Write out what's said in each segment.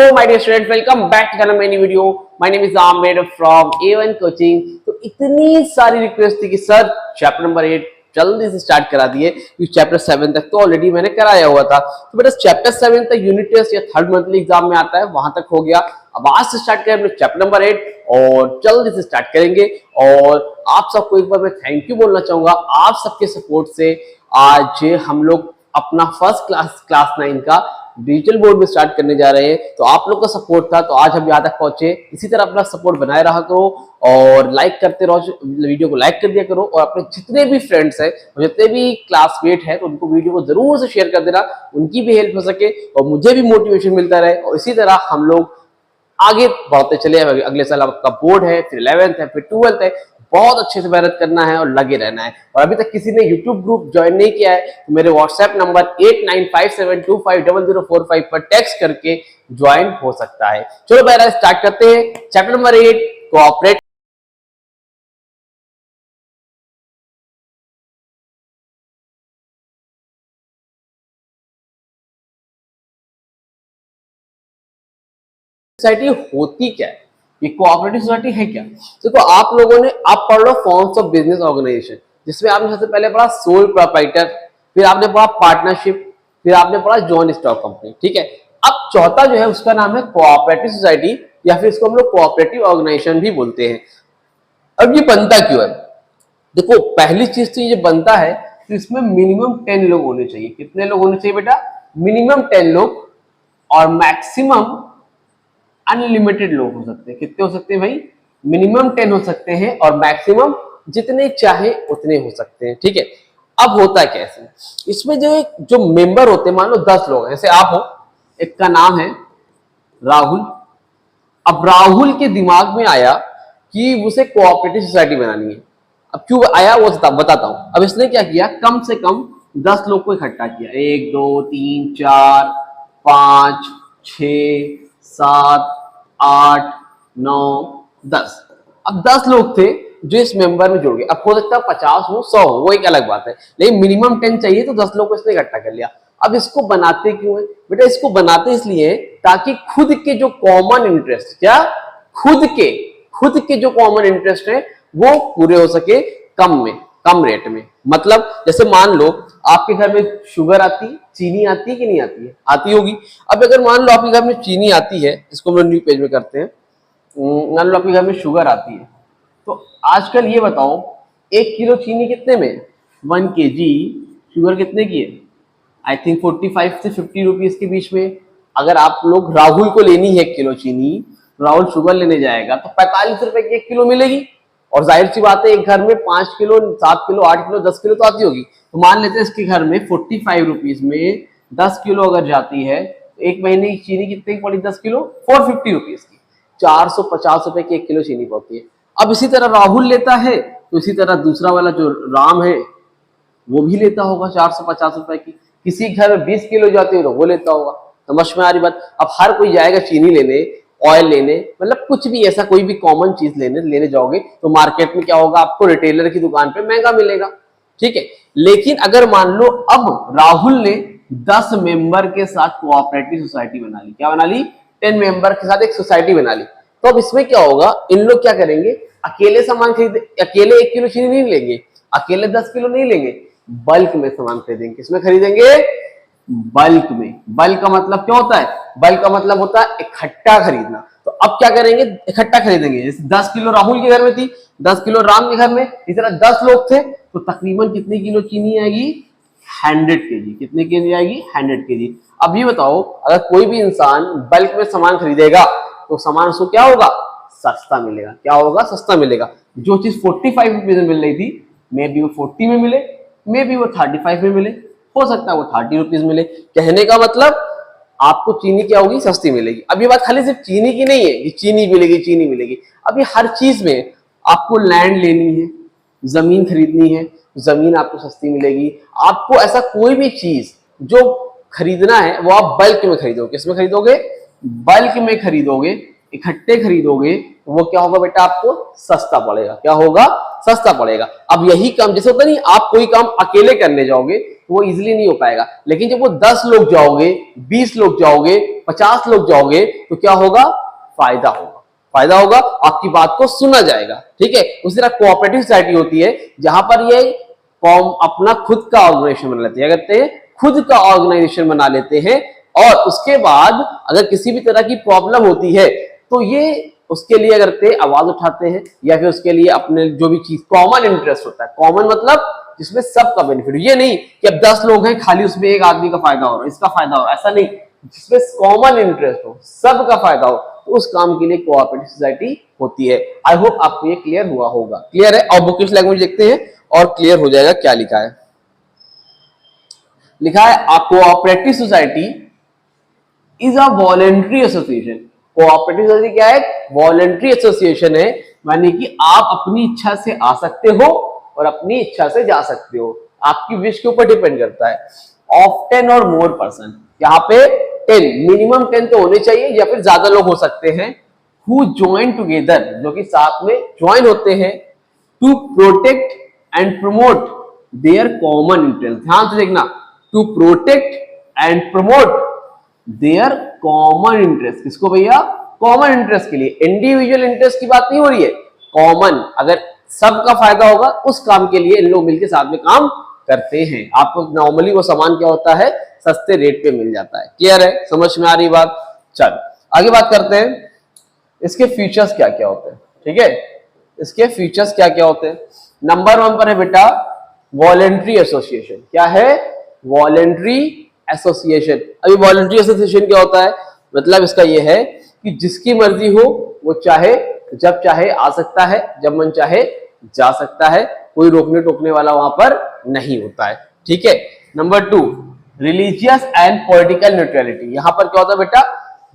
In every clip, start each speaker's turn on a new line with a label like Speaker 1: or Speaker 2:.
Speaker 1: Hello my dear student, welcome back to my new video. My name is Aamir from A1 coaching. तो इतनी सारी request थी कि sir chapter number 8 जल्दी से स्टार्ट करा दिए, क्योंकि चैप्टर 7 तक तो ऑलरेडी मैंने कराया हुआ था। तो बेटा चैप्टर 7 तक यूनिट टेस्ट या थर्ड मंथली एग्जाम में आता है, वहां तक हो गया। अब आज से स्टार्ट करें चैप्टर नंबर 8 और जल्दी से स्टार्ट करेंगे। और आप सबको एक बार मैं थैंक यू बोलना चाहूंगा, आप सबके सपोर्ट से आज हम लोग अपना फर्स्ट क्लास 9 का डिजिटल बोर्ड में स्टार्ट करने जा रहे हैं। तो आप लोग का सपोर्ट था तो आज हम यहाँ तक पहुंचे। इसी तरह अपना सपोर्ट बनाए रहा करो और लाइक करते रहो, वीडियो को लाइक कर दिया करो। और अपने जितने भी फ्रेंड्स हैं, जितने भी क्लासमेट हैं, तो उनको वीडियो को जरूर से शेयर कर देना, उनकी भी हेल्प हो सके और मुझे भी मोटिवेशन मिलता रहे। और इसी तरह हम लोग आगे बढ़ते चले। अगले साल आपका बोर्ड है, फिर 11th है, फिर 12th है। बहुत अच्छे से मेहनत करना है और लगे रहना है। और अभी तक किसी ने YouTube ग्रुप ज्वाइन नहीं किया है तो मेरे व्हाट्सएप नंबर 8957250045 पर टेक्स्ट करके ज्वाइन हो सकता है। चलो पहले स्टार्ट करते हैं चैप्टर नंबर 8 कोऑपरेट सोसाइटी होती क्या है, ये कोऑपरेटिव सोसाइटी है क्या। देखो आप लोगों ने आप पढ़ लो फॉर्म्स ऑफ बिजनेस ऑर्गेनाइजेशन, जिसमें आपने सबसे पहले पढ़ा सोल प्रोप्राइटर, फिर आपने पढ़ा पार्टनरशिप, फिर आपने पढ़ा जॉइंट स्टॉक कंपनी। ठीक है, अब चौथा जो है उसका नाम है कोऑपरेटिव सोसाइटी, या फिर इसको हम लोग कोऑपरेटिव ऑर्गेनाइजेशन भी बोलते हैं। अब ये बनता क्यों है? देखो पहली चीज तो ये बनता है कि इसमें मिनिमम 10 लोग होने चाहिए। कितने लोग होने चाहिए बेटा? मिनिमम 10 लोग, और मैक्सिमम अनलिमिटेड लोग हो सकते हैं। कितने हो सकते हैं भाई? मिनिमम 10 हो सकते हैं और मैक्सिमम जितने चाहे उतने हो सकते हैं। ठीक है, अब होता है कैसे? इसमें जो मेंबर होते हैं, मान लो 10 लोग हैं, जैसे आप हो, एक का नाम है राहुल। अब राहुल के दिमाग में आया कि उसे कोऑपरेटिव सोसाइटी बनानी है। अब क्यों आया वो बताता हूं। अब इसने क्या किया, कम से कम 10 लोग को इकट्ठा किया। 1 2 3 4 5 6 7 8 9 10। अब 10 लोग थे जो इस मेंबर में जुड़ गए। अब हो सकता है 50 हो, 100 हो, वो एक अलग बात है, लेकिन मिनिमम 10 चाहिए। तो 10 लोग को इसने इकट्ठा कर लिया। अब इसको बनाते क्यों है बेटा? इसको बनाते इसलिए ताकि खुद के जो कॉमन इंटरेस्ट, क्या खुद के जो कॉमन इंटरेस्ट है वो पूरे हो सके कम रेट में। मतलब जैसे मान लो आपके घर में शुगर आती, चीनी आती है कि नहीं आती है? आती होगी। अब अगर मान लो आपके घर में चीनी आती है, इसको हम लोग न्यू पेज में करते हैं। मान लो आपके घर में शुगर आती है, तो आजकल ये बताओ 1 किलो चीनी कितने में? 1 kg शुगर कितने की है? आई थिंक 45 से 50 रुपीज के बीच में। अगर आप लोग राहुल को लेनी है 1 किलो चीनी, राहुल शुगर लेने जाएगा तो 45 रुपए की 1 किलो मिलेगी। और जाहिर सी बात है एक घर में 5 किलो 7 किलो 8 किलो 10 किलो तो आती होगी। तो मान लेते हैं इसके घर में 45 रुपीज में 10 किलो अगर जाती है तो एक महीने की चीनी कितने की पड़ी? 10 किलो 450 रुपीज की, 450 रुपए की 1 किलो चीनी पड़ती है। अब इसी तरह राहुल लेता है तो इसी तरह दूसरा वाला जो राम है वो भी लेता होगा 450 रुपए की। किसी घर में 20 किलो जाती है तो वो लेता होगा। समझ में आ रही बात? अब हर कोई जाएगा चीनी लेने, ऑयल लेने, मतलब कुछ भी ऐसा कोई भी कॉमन चीज लेने जाओगे तो मार्केट में क्या होगा, आपको रिटेलर की दुकान पे महंगा मिलेगा। ठीक है, लेकिन अगर मान लो अब राहुल ने 10 मेंबर के साथ कोऑपरेटिव सोसाइटी बना ली। क्या बना ली? 10 मेंबर के साथ एक सोसाइटी बना ली। तो अब इसमें क्या होगा, इन लोग क्या करेंगे, अकेले सामान खरीदे, अकेले 1 किलो चीनी नहीं लेंगे, अकेले 10 किलो नहीं लेंगे, बल्क में सामान खरीदेंगे। किसमें खरीदेंगे? बल्क में। बल्क का मतलब क्या होता है? बल्क का मतलब होता है इकट्ठा खरीदना। तो अब क्या करेंगे, इकट्ठा खरीदेंगे। जैसे 10 किलो राहुल के घर में थी, 10 किलो राम के घर में, इस तरह 10 लोग थे तो तकरीबन कितनी किलो चीनी आएगी? 100 kg। कितनी केजी आएगी? 100 kg। अब ये बताओ, अगर कोई भी इंसान बल्क में सामान खरीदेगा तो सामान उसको क्या होगा? सस्ता मिलेगा। क्या होगा? सस्ता मिलेगा। जो चीज 45 रुपीज में मिल रही थी, मे बी वो 40 में मिले, मे बी वो 35 में मिले, हो सकता है वो 30 रुपीज मिले। कहने का मतलब आपको चीनी क्या होगी? सस्ती मिलेगी। अब ये बात खाली सिर्फ चीनी की नहीं है कि चीनी मिलेगी। अब ये हर चीज में आपको लैंड लेनी है, जमीन खरीदनी है, जमीन आपको सस्ती मिलेगी। आपको ऐसा कोई भी चीज जो खरीदना है वो आप बल्क में खरीदोगे। किसमें खरीदोगे? बल्क में खरीदोगे, इकट्ठे खरीदोगे तो वो क्या होगा बेटा? आपको सस्ता पड़ेगा। क्या होगा? सस्ता पड़ेगा। अब यही काम जैसे होता नहीं, आप कोई काम अकेले करने जाओगे तो वो इजीली नहीं हो पाएगा। लेकिन जब वो 10 लोग जाओगे, 20 लोग जाओगे, 50 लोग जाओगे, तो क्या होगा? फायदा होगा। फायदा होगा, आपकी बात को सुना जाएगा। ठीक है, उसी तरह कोऑपरेटिव सोसाइटी होती है जहां पर ये कॉम अपना खुद का ऑर्गेनाइजेशन बना लेते हैं। क्या करते हैं? खुद का ऑर्गेनाइजेशन बना लेते हैं, और उसके बाद अगर किसी भी तरह की प्रॉब्लम होती है तो ये उसके लिए करते आवाज उठाते हैं, या फिर उसके लिए अपने जो भी चीज कॉमन इंटरेस्ट होता है, कॉमन मतलब जिसमें सबका बेनिफिट, ये नहीं कि अब 10 लोग हैं खाली उसमें एक आदमी का फायदा हो रहा है, इसका फायदा हो रहा है, ऐसा नहीं, जिसमें कॉमन इंटरेस्ट हो, सबका फायदा हो, तो उस काम के लिए कोऑपरेटिव सोसाइटी होती है। आई होप आपको ये क्लियर हुआ होगा। क्लियर है? और बुकिश लैंग्वेज देखते हैं और क्लियर हो जाएगा क्या लिखा है। लिखा है cooperative society is a voluntary association. Cooperative society क्या है? वॉलेंट्री एसोसिएशन है, माने कि आप अपनी इच्छा से आ सकते हो और अपनी इच्छा से जा सकते हो, आपकी विश के ऊपर डिपेंड करता है। ऑफ 10 और मोर पर्सन, यहाँ पे 10 मिनिमम 10 तो होने चाहिए, या फिर ज्यादा लोग हो सकते हैं, हु ज्वाइन टुगेदर, जो कि साथ में ज्वाइन होते हैं, to protect and promote their common interest. ध्यान से देखना, to protect and promote their common interest. किसको भैया? कॉमन इंटरेस्ट के लिए। इंडिविजुअल इंटरेस्ट की बात नहीं हो रही है, कॉमन, अगर सबका फायदा होगा उस काम के लिए इन लोग मिलकर साथ में काम करते हैं। आपको नॉर्मली वो सामान क्या होता है? सस्ते रेट पे मिल जाता है। क्लियर है? समझ में आ रही बात? चल आगे बात करते हैं, इसके फीचर्स क्या क्या होते हैं। ठीक है, इसके फीचर्स क्या क्या होते हैं। नंबर 1 पर है बेटा वॉलेंट्री एसोसिएशन। क्या है? Voluntary association. अभी वॉलेंट्री एसोसिएशन क्या होता है? मतलब इसका यह है कि जिसकी मर्जी हो वो चाहे जब चाहे आ सकता है, जब मन चाहे जा सकता है, कोई रोकने टोकने वाला वहां पर नहीं होता है। ठीक है। Number 2 religious and political neutrality. यहां पर क्या होता है बेटा?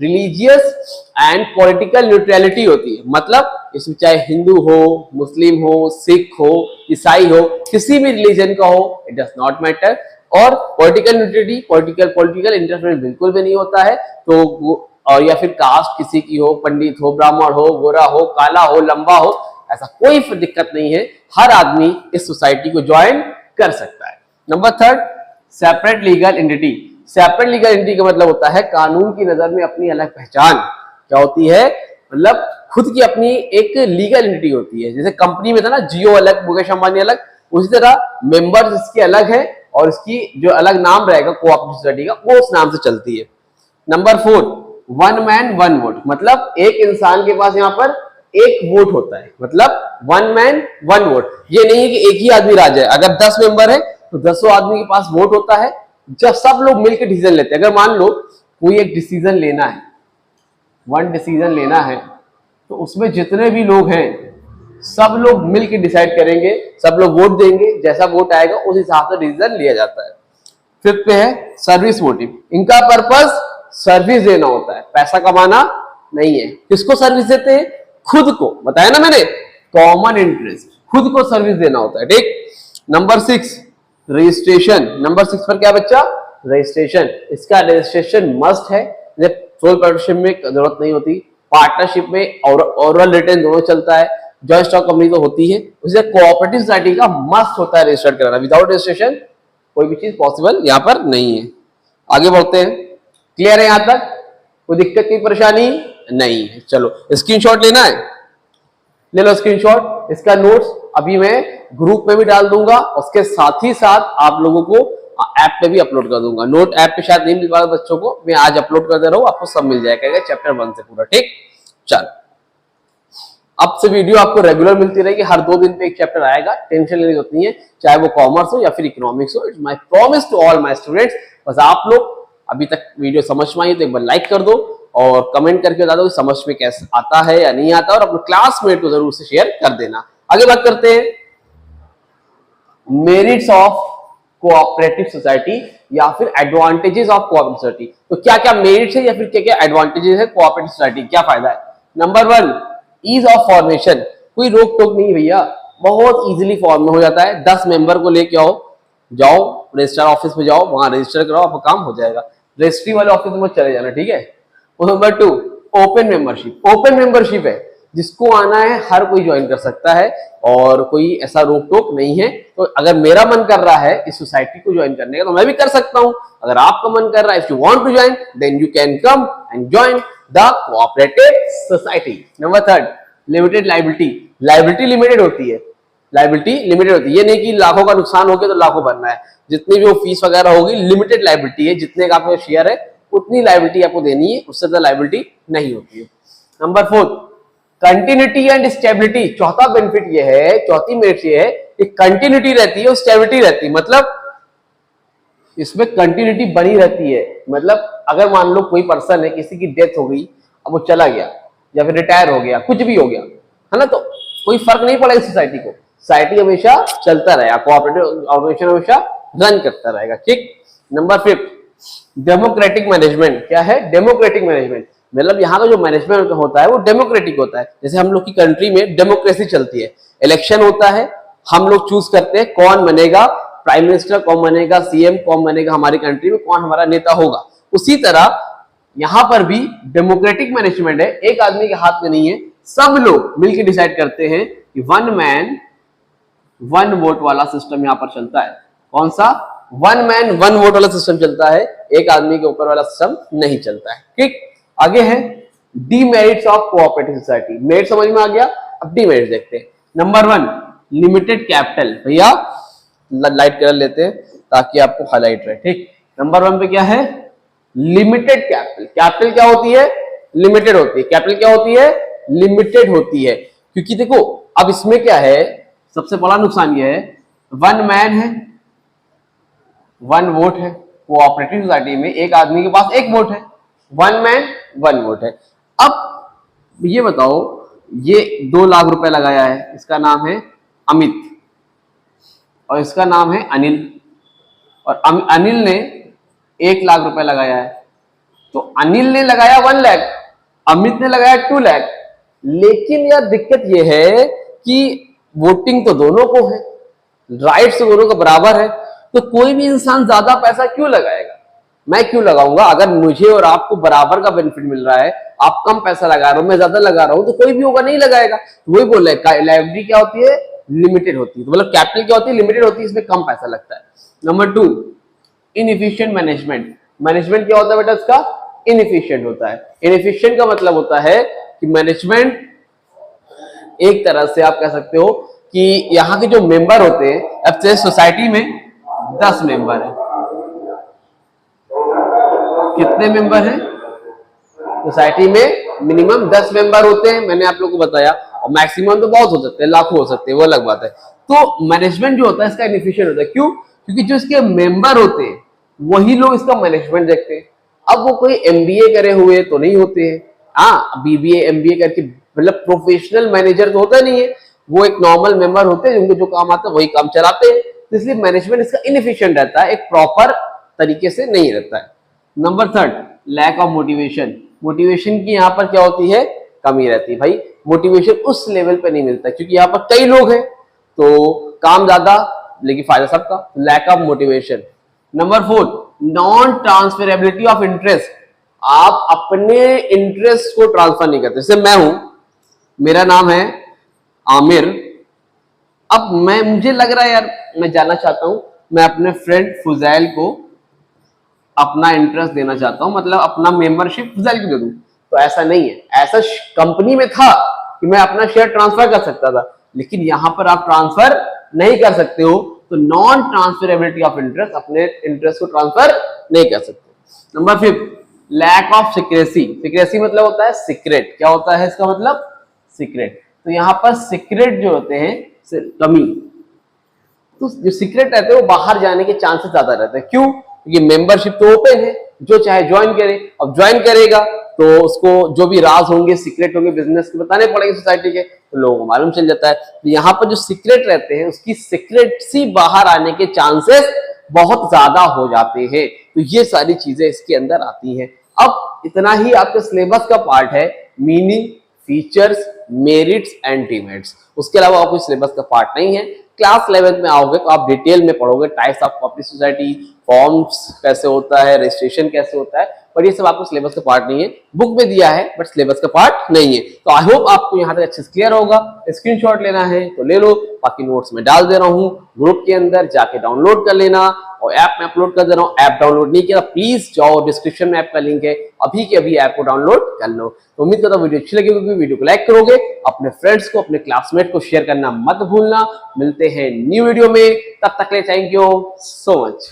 Speaker 1: रिलीजियस एंड पॉलिटिकल न्यूट्रलिटी होती है, मतलब इसमें चाहे हिंदू हो, मुस्लिम हो, सिख हो, ईसाई हो, किसी भी रिलीजन का हो, इट डज नॉट मैटर। और पॉलिटिकल न्यूट्रलिटी, पॉलिटिकल इंटरफेरेंस बिल्कुल भी नहीं होता है। तो और या फिर कास्ट किसी की हो, पंडित हो, ब्राह्मण हो, गोरा हो, काला हो, लंबा हो, ऐसा कोई दिक्कत नहीं है, हर आदमी इस सोसाइटी को ज्वाइन कर सकता है। Number 3 separate legal entity. Separate legal entity का मतलब होता है कानून की नजर में अपनी अलग पहचान। क्या होती है? मतलब खुद की अपनी एक लीगल एंटिटी होती है। जैसे कंपनी में था ना, जियो अलग, मुकेश अंबानी अलग, उसी तरह मेंबर्स इसके अलग है और इसकी जो अलग नाम रहेगा कोऑपरेटिव सोसाइटी का, वो उस नाम से चलती है। Number 4 one man one vote, मतलब एक इंसान के पास यहाँ पर एक वोट होता है, मतलब वन मैन वन वोट। ये नहीं है कि एक ही आदमी राजा है। अगर 10 मेंबर है तो 10 आदमी के पास वोट होता है, जब सब लोग मिलकर डिसीजन लेते हैं। अगर मान लो कोई एक डिसीजन लेना है, वन डिसीजन लेना है, तो उसमें जितने भी लोग हैं सब लोग मिलकर डिसाइड करेंगे, सब लोग वोट देंगे, जैसा वोट आएगा उस हिसाब से डिसीजन लिया जाता है। 5th पे है सर्विस मोटिव। इनका पर्पस सर्विस देना होता है, पैसा कमाना नहीं है। किसको सर्विस देते हैं? खुद को। बताया ना मैंने, कॉमन इंटरेस्ट, खुद को सर्विस देना होता है। ठीक। Number 6 registration. नंबर 6 पर क्या बच्चा? रजिस्ट्रेशन। इसका रजिस्ट्रेशन मस्ट है। सोल पार्टनरशिप में जरूरत नहीं होती, पार्टनरशिप में और ओरल रिटर्न दोनों चलता है, जॉइंट स्टॉक कंपनी तो होती है। उसे कोऑपरेटिव सोसाइटी का मस्ट होता है रजिस्टर्ड कराना। विदाउट रजिस्ट्रेशन कोई भी चीज पॉसिबल यहां पर नहीं है। आगे बढ़ते हैं। क्लियर है? यहां तक कोई दिक्कत, कोई परेशानी नहीं है। चलो स्क्रीनशॉट लेना है, ले लो स्क्रीनशॉट। इसका नोट्स अभी मैं ग्रुप में भी डाल दूंगा, उसके साथ ही साथ आप लोगों को ऐप पे भी अपलोड कर दूंगा। नोट ऐप पे शायद नहीं मिल पाएगा बच्चों को, मैं आज अपलोड कर दे रहा हूं, आपको सब मिल जाएगा चैप्टर 1 से पूरा। ठीक। चल अब से वीडियो आपको रेगुलर मिलती रहेगी, हर 2 दिन पे एक चैप्टर आएगा, टेंशन लेनी होती नहीं है, चाहे वो कॉमर्स हो या फिर इकोनॉमिक्स हो। It's my promise to all my students. बस आप लोग अभी तक वीडियो समझ में आई तो एक बार लाइक कर दो और कमेंट करके बता दो समझ में कैसे आता है या नहीं आता, और अपने क्लासमेट को जरूर से शेयर कर देना। आगे बात करते हैं मेरिट्स ऑफ कोऑपरेटिव सोसाइटी या फिर एडवांटेजेस ऑफ कोऑपरेटिव सोसाइटी। तो क्या क्या मेरिट्स है या फिर क्या क्या एडवांटेजेस है कोऑपरेटिव सोसाइटी, क्या फायदा है? Number 1 ease of formation. कोई रोक टोक नहीं भैया, बहुत इजीली फॉर्म में हो जाता है। 10 मेंबर को लेके आओ, जाओ रजिस्ट्रार ऑफिस में जाओ, वहां रजिस्टर कराओ, आपका काम हो जाएगा। रजिस्ट्री वाले ऑफिस में चले जाना। ठीक है। Number 2 open membership. Open membership है, जिसको आना है हर कोई ज्वाइन कर सकता है और कोई ऐसा रोक टोक नहीं है। तो अगर मेरा मन कर रहा है इस सोसाइटी को ज्वाइन करने का तो मैं भी कर सकता हूं। अगर आपका मन कर रहा है, if you want to join then you can come and join the cooperative society. Number third, limited liability. Liability limited होती है, लायबिलिटी लिमिटेड होती है। ये नहीं कि लाखों का नुकसान हो गया तो लाखों भरना है, जितनी भी वो फीस वगैरह होगी लिमिटेड लायबिलिटी है, जितने का आपका शेयर है उतनी लायबिलिटी आपको देनी है, उससे ज्यादा लायबिलिटी नहीं होती है। Number fourth, continuity and stability. चौथा बेनिफिट ये है, चौथी मेरिट ये है कि कंटिन्यूटी रहती है और स्टेबिलिटी रहती है। मतलब इसमें कंटिन्यूटी बनी रहती है। मतलब अगर मान लो कोई पर्सन है, किसी की डेथ हो गई, अब वो चला गया या फिर रिटायर हो गया, कुछ भी हो गया है ना, तो कोई फर्क नहीं पड़ेगा सोसाइटी को, सोसाइटी हमेशा चलता रहेगा, कोऑपरेटिव ऑर्गेनाइजेशन हमेशा रन करता रहेगा। ठीक। Number fifth, democratic management. क्या है? Democratic management. मतलब यहाँ का जो मैनेजमेंट होता है वो डेमोक्रेटिक होता है। जैसे हम लोग की कंट्री में डेमोक्रेसी चलती है, इलेक्शन होता है, हम लोग चूज करते हैं कौन बनेगा प्राइम मिनिस्टर, कौन बनेगा सीएम, कौन बनेगा हमारी कंट्री में, कौन हमारा नेता होगा। उसी तरह यहां पर भी डेमोक्रेटिक मैनेजमेंट है, एक आदमी के हाथ में नहीं है, सब लोग मिलकर डिसाइड करते हैं कि वन मैन वन वोट वाला सिस्टम यहां पर चलता है। कौन सा? वन मैन वन वोट वाला सिस्टम चलता है, एक आदमी के ऊपर वाला सिस्टम नहीं चलता है। ठीक। आगे है demerits of cooperative society. Merit समझ में आ गया, अब डीमेरिट्स देखते हैं। Number one, limited capital. भैया लाइट कलर लेते हैं ताकि आपको हाईलाइट रहे। ठीक। नंबर वन पे क्या है? Limited capital. कैपिटल क्या होती है? लिमिटेड होती है। कैपिटल क्या होती है? लिमिटेड होती है। क्योंकि देखो अब इसमें क्या है, सबसे बड़ा नुकसान यह है, वन मैन है, वन वोट है। कोऑपरेटिव सोसाइटी में एक आदमी के पास एक वोट है, वन मैन वन वोट है। अब ये बताओ, ये 2 लाख रुपए लगाया है, इसका नाम है अमित और इसका नाम है अनिल, और अनिल ने 1 लाख रुपए लगाया है। तो अनिल ने लगाया 1 लाख, अमित ने लगाया 2 लाख। लेकिन यार दिक्कत यह है कि वोटिंग तो दोनों को है, राइट्स तो दोनों का बराबर है, तो कोई भी इंसान ज्यादा पैसा क्यों लगाएगा? मैं क्यों लगाऊंगा? अगर मुझे और आपको बराबर का बेनिफिट मिल रहा है, आप कम पैसा लगा रहे हो, मैं ज्यादा लगा रहा हूं, तो कोई भी होगा नहीं लगाएगा। तो वही बोल रहे हैं, लायबिलिटी क्या होती है? लिमिटेड होती है। तो मतलब कैपिटल क्या होती है? लिमिटेड होती है, इसमें कम पैसा लगता है। Number 2, inefficient management. मैनेजमेंट क्या होता है बेटा? इसका इनएफिशिएंट होता है। इनएफिशिएंट का मतलब होता है कि मैनेजमेंट एक तरह से आप कह सकते हो कि यहाँ के जो मेंबर होते हैं, अब से सोसाइटी में 10 मेंबर है, कितने मेंबर हैं सोसाइटी में? मिनिमम 10 मेंबर होते हैं, मैंने आप लोगों को बताया, और मैक्सिमम तो बहुत हो सकते हैं, लाखों हो सकते हैं, वो अलग बात है। तो मैनेजमेंट जो होता है इसका इनएफिशिएंट होता है। क्यों? क्योंकि जो इसके मेंबर होते हैं वही लोग इसका मैनेजमेंट देखते हैं। अब वो कोई एमबीए करे हुए तो नहीं होते हैं, हाँ बीबीए एमबीए करके, मतलब प्रोफेशनल मैनेजर तो होता नहीं है, वो एक नॉर्मल मेंबर होते हैं, जिनको जो काम आता है वही काम चलाते हैं। तो इसलिए मैनेजमेंट इसका इनएफिशिएंट रहता है, एक प्रॉपर तरीके से नहीं रहता है। Number 3, lack of motivation. Motivation की यहाँ पर क्या होती है? कमी रहती है। भाई मोटिवेशन उस लेवल पे नहीं मिलता क्योंकि यहाँ पर कई लोग हैं, तो काम ज्यादा लेकिन फायदा सबका। Lack of motivation. Number 4, non transferability of interest. आप अपने इंटरेस्ट को ट्रांसफर नहीं करते। जैसे मैं हूं, मेरा नाम है आमिर, अब मुझे लग रहा है यार मैं जाना चाहता हूं, मैं अपने फ्रेंड फुजैल को अपना इंटरेस्ट देना चाहता हूं, मतलब अपना मेंबरशिप फुजैल को दे दूं। तो ऐसा नहीं है, ऐसा कंपनी में था कि मैं अपना शेयर ट्रांसफर कर सकता था, लेकिन यहां पर आप ट्रांसफर नहीं कर सकते हो। तो नॉन ट्रांसफरेबिलिटी ऑफ इंटरेस्ट, अपने इंटरेस्ट को ट्रांसफर नहीं कर सकते। Number 5, lack of secrecy. Secrecy मतलब होता है सीक्रेट। क्या होता है इसका मतलब? सीक्रेट। तो यहाँ पर सीक्रेट जो होते हैं कमी, तो जो सीक्रेट रहते हैं वो बाहर जाने के चांसेस ज्यादा रहते हैं। क्यों? क्योंकि मेंबरशिप तो ओपन है, जो चाहे ज्वाइन करे। अब ज्वाइन करेगा तो उसको जो भी राज होंगे, सीक्रेट होंगे बिजनेस के, बताने पड़ेंगे सोसाइटी के, तो लोगों को मालूम चल जाता है। तो यहाँ पर जो सीक्रेट रहते हैं उसकी सीक्रेटसी बाहर आने के चांसेस बहुत ज्यादा हो जाते हैं। तो ये सारी चीजें इसके अंदर आती हैं। अब इतना ही आपके सिलेबस का पार्ट है, meaning, features, merits and demerits. उसके अलावा और कोई सिलेबस का पार्ट नहीं है। क्लास 11 में आओगे तो आप डिटेल में पढ़ोगे, types of cooperative society, forms कैसे होता है, रजिस्ट्रेशन कैसे होता है, पर ये सब आपको सिलेबस का पार्ट नहीं है, बुक में दिया है बट सिलेबस का पार्ट नहीं है। तो आई होप आपको यहाँ तक अच्छे से क्लियर होगा। स्क्रीनशॉट लेना है तो ले लो, बाकी नोट्स में डाल दे रहा हूँ ग्रुप के अंदर, जाके डाउनलोड कर लेना और ऐप में अपलोड कर दे रहा हूँ। ऐप डाउनलोड नहीं किया प्लीज जाओ, डिस्क्रिप्शन में ऐप का लिंक है, अभी के अभी ऐप को डाउनलोड कर लो। तो उम्मीद करता हूँ वीडियो अच्छी लगी होगी, वीडियो को लाइक करोगे, अपने फ्रेंड्स को, अपने क्लासमेट को शेयर करना मत भूलना। मिलते हैं न्यू वीडियो में, तब तक के लिए थैंक यू सो मच।